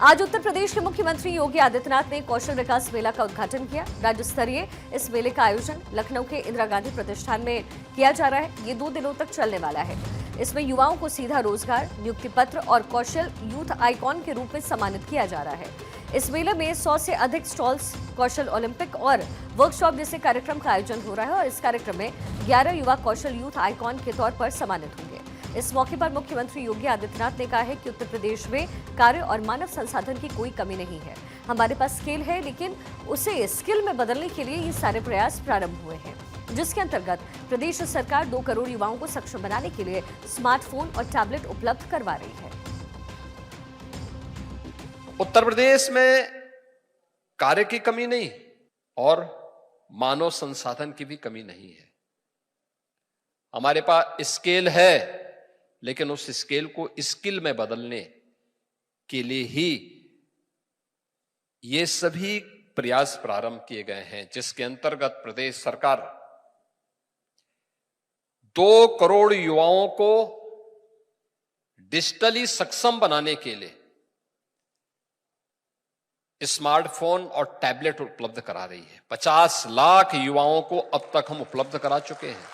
आज उत्तर प्रदेश के मुख्यमंत्री योगी आदित्यनाथ ने कौशल विकास मेला का उद्घाटन किया। राज्य स्तरीय इस मेले का आयोजन लखनऊ के इंदिरा गांधी प्रतिष्ठान में किया जा रहा है। ये 2 दिनों तक चलने वाला है। इसमें युवाओं को सीधा रोजगार, नियुक्ति पत्र और कौशल यूथ आइकॉन के रूप में सम्मानित किया जा रहा है। इस मेले में 100 से अधिक स्टॉल्स, कौशल ओलंपिक और वर्कशॉप जैसे कार्यक्रम का आयोजन हो रहा है और इस कार्यक्रम में 11 युवा कौशल यूथ आइकॉन के तौर पर सम्मानित होंगे। इस मौके पर मुख्यमंत्री योगी आदित्यनाथ ने कहा है कि उत्तर प्रदेश में कार्य और मानव संसाधन की कोई कमी नहीं है। हमारे पास स्किल है, लेकिन उसे स्किल में बदलने के लिए ये सारे प्रयास प्रारंभ हुए हैं, जिसके अंतर्गत प्रदेश सरकार 2 करोड़ युवाओं को सक्षम बनाने के लिए स्मार्टफोन और टैबलेट उपलब्ध करवा रही है। उत्तर प्रदेश में कार्य की कमी नहीं और मानव संसाधन की भी कमी नहीं है। हमारे पास स्केल है, लेकिन उस स्केल को स्किल में बदलने के लिए ही ये सभी प्रयास प्रारंभ किए गए हैं, जिसके अंतर्गत प्रदेश सरकार 2 करोड़ युवाओं को डिजिटली सक्षम बनाने के लिए स्मार्टफोन और टैबलेट उपलब्ध करा रही है। 50 लाख युवाओं को अब तक हम उपलब्ध करा चुके हैं।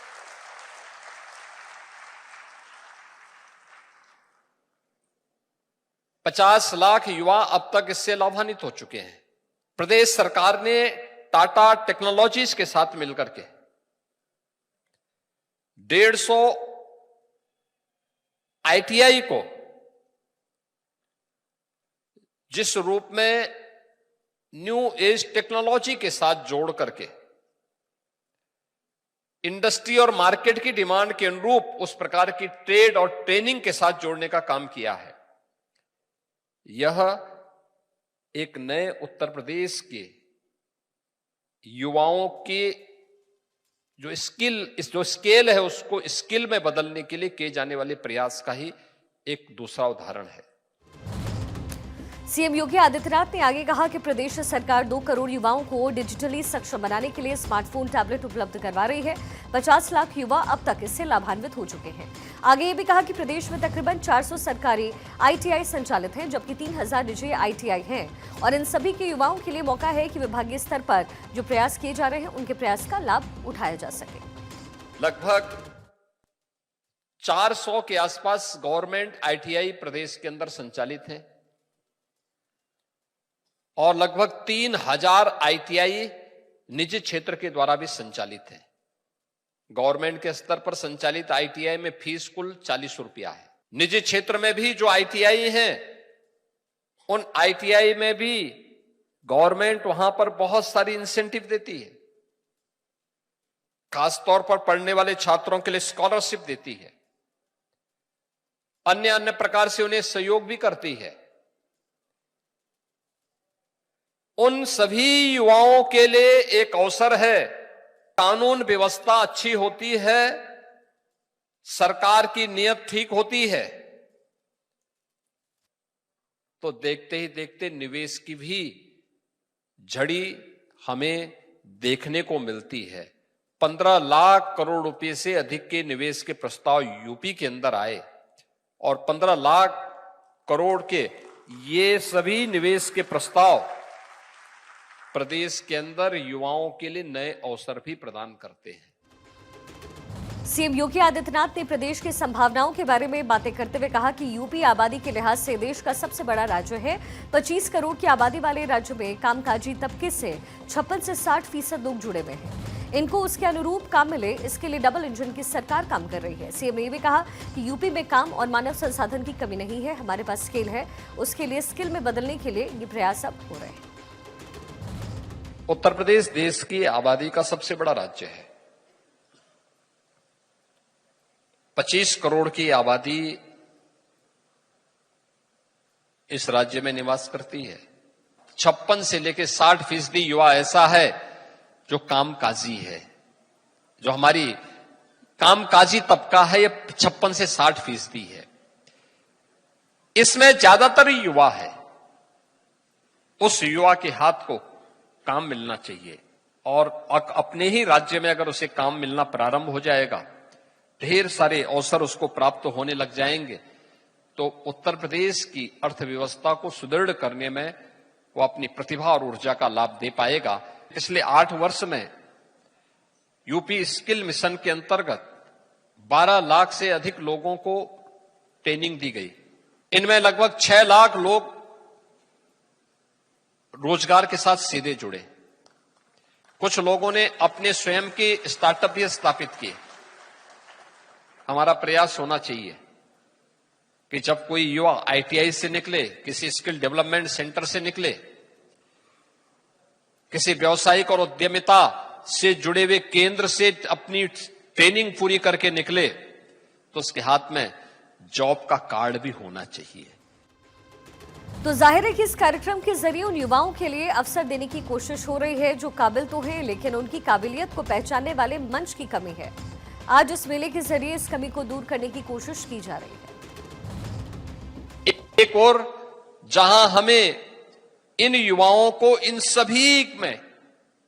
पचास लाख युवा अब तक इससे लाभान्वित हो चुके हैं। प्रदेश सरकार ने टाटा टेक्नोलॉजीज के साथ मिलकर के 150 आईटीआई को जिस रूप में न्यू एज टेक्नोलॉजी के साथ जोड़ करके इंडस्ट्री और मार्केट की डिमांड के अनुरूप उस प्रकार की ट्रेड और ट्रेनिंग के साथ जोड़ने का काम किया है। यह एक नए उत्तर प्रदेश के युवाओं के जो स्केल है उसको स्किल में बदलने के लिए किए जाने वाले प्रयास का ही एक दूसरा उदाहरण है। सीएम योगी आदित्यनाथ ने आगे कहा कि प्रदेश सरकार 2 करोड़ युवाओं को डिजिटली सक्षम बनाने के लिए स्मार्टफोन, टैबलेट उपलब्ध करवा रही है। 50 लाख युवा अब तक इससे लाभान्वित हो चुके हैं। आगे ये भी कहा कि प्रदेश में तकरीबन 400 सरकारी आईटीआई संचालित हैं, जबकि 3000 निजी आईटीआई हैं और इन सभी के युवाओं के लिए मौका है कि विभागीय स्तर पर जो प्रयास किए जा रहे हैं उनके प्रयास का लाभ उठाया जा सके। लगभग 400 के आसपास गवर्नमेंट आईटीआई प्रदेश के अंदर संचालित है और लगभग 3000 आईटीआई निजी क्षेत्र के द्वारा भी संचालित है। गवर्नमेंट के स्तर पर संचालित आईटीआई में फीस कुल 40 रुपया है। निजी क्षेत्र में भी जो आईटीआई हैं, उन आईटीआई में भी गवर्नमेंट वहां पर बहुत सारी इंसेंटिव देती है। खासतौर पर पढ़ने वाले छात्रों के लिए स्कॉलरशिप देती है, अन्य प्रकार से उन्हें सहयोग भी करती है। उन सभी युवाओं के लिए एक अवसर है। कानून व्यवस्था अच्छी होती है, सरकार की नीयत ठीक होती है, तो देखते ही देखते निवेश की भी झड़ी हमें देखने को मिलती है। 15 लाख करोड़ रुपए से अधिक के निवेश के प्रस्ताव यूपी के अंदर आए और 15 लाख करोड़ के ये सभी निवेश के प्रस्ताव प्रदेश के अंदर युवाओं के लिए नए अवसर भी प्रदान करते हैं। सीएम योगी आदित्यनाथ ने प्रदेश की संभावनाओं के बारे में बातें करते हुए कहा कि यूपी आबादी के लिहाज से देश का सबसे बड़ा राज्य है। 25 करोड़ की आबादी वाले राज्य में कामकाजी तबके से 56 से 60% लोग जुड़े हुए हैं। इनको उसके अनुरूप काम मिले, इसके लिए डबल इंजन की सरकार काम कर रही है। सीएम ने भी कहा कि यूपी में काम और मानव संसाधन की कमी नहीं है। हमारे पास स्किल है, उसके लिए स्किल में बदलने के लिए ये प्रयास अब हो रहे हैं। उत्तर प्रदेश देश की आबादी का सबसे बड़ा राज्य है। 25 करोड़ की आबादी इस राज्य में निवास करती है। 56 से लेकर 60% युवा ऐसा है जो कामकाजी है। जो हमारी कामकाजी तबका है, ये 56 से 60% है। इसमें ज्यादातर युवा है। उस युवा के हाथ को काम मिलना चाहिए और अपने ही राज्य में अगर उसे काम मिलना प्रारंभ हो जाएगा, ढेर सारे अवसर उसको प्राप्त होने लग जाएंगे, तो उत्तर प्रदेश की अर्थव्यवस्था को सुदृढ़ करने में वो अपनी प्रतिभा और ऊर्जा का लाभ दे पाएगा। पिछले 8 वर्ष में यूपी स्किल मिशन के अंतर्गत 12 लाख से अधिक लोगों को ट्रेनिंग दी गई। इनमें लगभग 6 लाख लोग रोजगार के साथ सीधे जुड़े। कुछ लोगों ने अपने स्वयं के स्टार्टअप भी स्थापित किए। हमारा प्रयास होना चाहिए कि जब कोई युवा आईटीआई से निकले, किसी स्किल डेवलपमेंट सेंटर से निकले, किसी व्यावसायिक और उद्यमिता से जुड़े हुए केंद्र से अपनी ट्रेनिंग पूरी करके निकले, तो उसके हाथ में जॉब का कार्ड भी होना चाहिए। तो जाहिर है कि इस कार्यक्रम के जरिए उन युवाओं के लिए अवसर देने की कोशिश हो रही है जो काबिल तो हैं, लेकिन उनकी काबिलियत को पहचानने वाले मंच की कमी है। आज इस मेले के जरिए इस कमी को दूर करने की कोशिश की जा रही है। एक और जहां हमें इन युवाओं को इन सभी में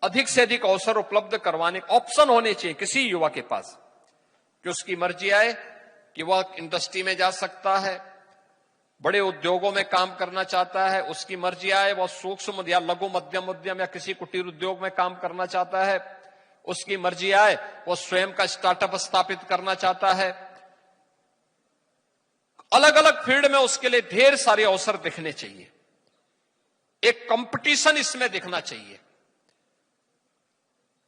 अधिक से अधिक अवसर उपलब्ध करवाने ऑप्शन होने चाहिए किसी युवा के पास, कि उसकी मर्जी आए कि वह इंडस्ट्री में जा सकता है, बड़े उद्योगों में काम करना चाहता है, उसकी मर्जी आए वह सूक्ष्म या लघु मध्यम उद्यम या किसी कुटीर उद्योग में काम करना चाहता है, उसकी मर्जी आए वह स्वयं का स्टार्टअप स्थापित करना चाहता है। अलग अलग फील्ड में उसके लिए ढेर सारे अवसर दिखने चाहिए। एक कंपटीशन इसमें दिखना चाहिए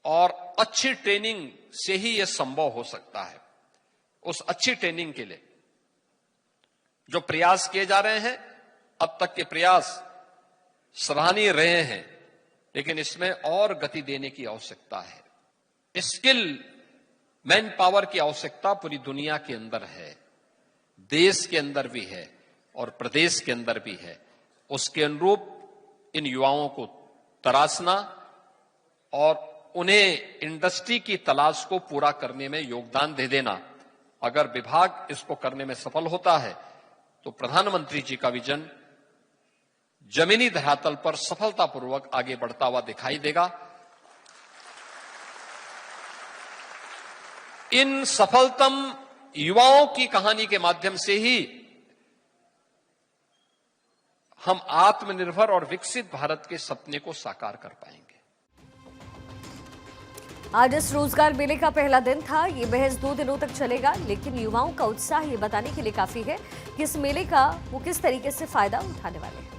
और अच्छी ट्रेनिंग से ही यह संभव हो सकता है। उस अच्छी ट्रेनिंग के लिए जो प्रयास किए जा रहे हैं, अब तक के प्रयास सराहनीय रहे हैं, लेकिन इसमें और गति देने की आवश्यकता है। स्किल मैन पावर की आवश्यकता पूरी दुनिया के अंदर है, देश के अंदर भी है और प्रदेश के अंदर भी है। उसके अनुरूप इन युवाओं को तराशना और उन्हें इंडस्ट्री की तलाश को पूरा करने में योगदान दे देना, अगर विभाग इसको करने में सफल होता है तो प्रधानमंत्री जी का विजन जमीनी धरातल पर सफलतापूर्वक आगे बढ़ता हुआ दिखाई देगा। इन सफलतम युवाओं की कहानी के माध्यम से ही हम आत्मनिर्भर और विकसित भारत के सपने को साकार कर पाएंगे। आज इस रोजगार मेले का पहला दिन था। ये महज 2 दिनों तक चलेगा, लेकिन युवाओं का उत्साह ये बताने के लिए काफी है कि इस मेले का वो किस तरीके से फायदा उठाने वाले हैं।